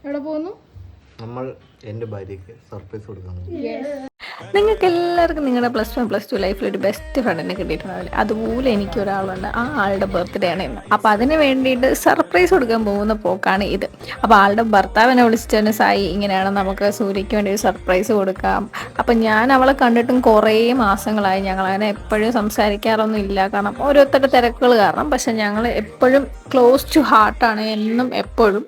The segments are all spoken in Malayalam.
എവിടെ പോകുന്നു? നമ്മൾ എൻ്റെ ഭാര്യയ്ക്ക് സർപ്രൈസ് കൊടുക്കുന്നു. നിങ്ങൾക്ക് എല്ലാവർക്കും നിങ്ങളുടെ +1 +2 ലൈഫിൽ ഒരു ബെസ്റ്റ് ഫ്രണ്ടിനെ കിട്ടിയിട്ടുണ്ടാവില്ലേ? അതുപോലെ എനിക്ക് ഒരാളുണ്ട്. ആ ആളുടെ ബർത്ത്ഡേ ആണ് ഇന്ന്. അപ്പോൾ അതിന് വേണ്ടിയിട്ട് സർപ്രൈസ് കൊടുക്കാൻ പോകുന്ന പോക്കാണ് ഇത്. അപ്പോൾ ആളുടെ ഭർത്താവിനെ വിളിച്ചിട്ട് സായി, ഇങ്ങനെയാണ് നമുക്ക് സൂര്യയ്ക്ക് വേണ്ടി ഒരു സർപ്രൈസ് കൊടുക്കാം. അപ്പം ഞാൻ അവളെ കണ്ടിട്ടും കുറേ മാസങ്ങളായി. ഞങ്ങളങ്ങനെ എപ്പോഴും സംസാരിക്കാറൊന്നും ഇല്ല, കാരണം ഓരോരുത്തരുടെ തിരക്കുകൾ കാരണം. പക്ഷെ ഞങ്ങൾ എപ്പോഴും ക്ലോസ് ടു ഹാർട്ടാണ്, എന്നും എപ്പോഴും.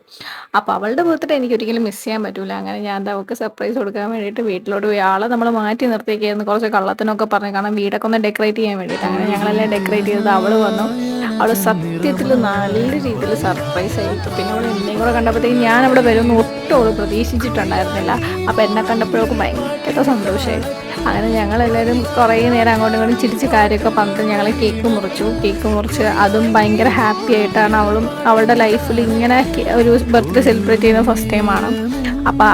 അപ്പോൾ അവളുടെ ബർത്ത്ഡേ എനിക്ക് ഒരിക്കലും മിസ് ചെയ്യാൻ പറ്റൂല. അങ്ങനെ ഞാൻ അവൾക്ക് സർപ്രൈസ് കൊടുക്കാൻ വേണ്ടിയിട്ട് വീട്ടിലോട്ട് പോയി. ആളെ നമ്മൾ മാറ്റി നിർത്തിയൊക്കെയായിരുന്നു, കുറച്ച് കള്ളത്തിനൊക്കെ പറഞ്ഞു, കാരണം വീടൊക്കെ ഒന്ന് ഡെക്കറേറ്റ് ചെയ്യാൻ വേണ്ടിയിട്ട്. അങ്ങനെ ഞങ്ങളെല്ലാം ഡെക്കറേറ്റ് ചെയ്തത് അവൾ വന്നു. അവൾ സത്യത്തിൽ നല്ല രീതിയിൽ സർപ്രൈസ് ആയിരിക്കും. പിന്നെ അവൾ എന്നെയും കൂടെ കണ്ടപ്പോഴത്തേക്കും ഞാൻ അവിടെ വരുമെന്ന് ഒട്ടും അവൾ പ്രതീക്ഷിച്ചിട്ടുണ്ടായിരുന്നില്ല. അപ്പോൾ എന്നെ കണ്ടപ്പോഴൊക്കെ ഭയങ്കര സന്തോഷമായി. അങ്ങനെ ഞങ്ങളെല്ലാവരും കുറേ നേരം അങ്ങോട്ടും ഇങ്ങോട്ടും ചിരിച്ച് കാര്യമൊക്കെ പറഞ്ഞിട്ട് ഞങ്ങൾ കേക്ക് മുറിച്ച് അതും ഭയങ്കര ഹാപ്പി ആയിട്ടാണ്. അവളും അവളുടെ ലൈഫിൽ ഇങ്ങനെ ഒരു ബർത്ത്ഡേ സെലിബ്രേറ്റ് ചെയ്യുന്ന ഫസ്റ്റ് ടൈമാണ്. അപ്പോൾ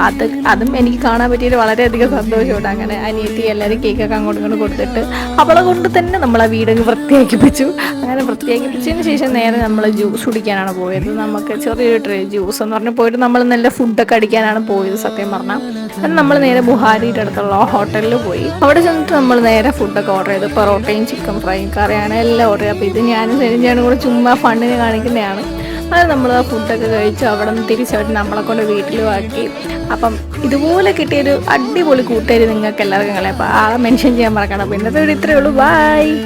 അതും എനിക്ക് കാണാൻ പറ്റിയൊരു വളരെയധികം സന്തോഷമുണ്ട്. അങ്ങനെ അനിയത്തി എല്ലാവരും കേക്കൊക്കെ അങ്ങോട്ടും ഇങ്ങോട്ട് കൊടുത്തിട്ട് അവളെ കൊണ്ട് തന്നെ നമ്മൾ ആ വീടങ്ങ് വൃത്തിയാക്കിപ്പിച്ചു. അങ്ങനെ വൃത്തിയാക്കിപ്പിച്ചതിന് ശേഷം നേരെ നമ്മൾ ജ്യൂസ് കുടിക്കാനാണ് പോയത്. നമുക്ക് ചെറിയൊരു ട്രേ ജ്യൂസ് എന്ന് പറഞ്ഞ് പോയിട്ട് നമ്മൾ നല്ല ഫുഡൊക്കെ അടിക്കാനാണ് പോയത് സത്യം പറഞ്ഞാൽ. അത് നമ്മൾ നേരെ ബുഹാരിയുടെ അടുത്തുള്ള ഹോട്ടലിൽ പോയി. അവിടെ ചെന്നിട്ട് നമ്മൾ നേരെ ഫുഡൊക്കെ ഓർഡർ ചെയ്തു. പൊറോട്ടയും ചിക്കൻ ഫ്രൈയും കറിയാണ് എല്ലാം ഓർഡർ ചെയ്തു. അപ്പോൾ ഇത് ഞാനും സെനിഞ്ചാനും കൂടെ ചുമ്മാ ഫണ്ടിന് കാണിക്കുന്നതാണ്. അത് നമ്മൾ ആ ഫുഡൊക്കെ കഴിച്ച് അവിടെ നിന്ന് തിരിച്ചവിടെ നമ്മളെ കൊണ്ട് വീട്ടിലും ആക്കി. അപ്പം ഇതുപോലെ കിട്ടിയൊരു അടിപൊളി കൂട്ടുകാരി നിങ്ങൾക്ക് എല്ലാവർക്കും കളയാം. അപ്പോൾ ആ മെൻഷൻ ചെയ്യാൻ മറക്കണം. അപ്പോൾ ഇന്നത്തെ വീഡിയോ ഇത്രയേ ഉള്ളൂ. ബൈ.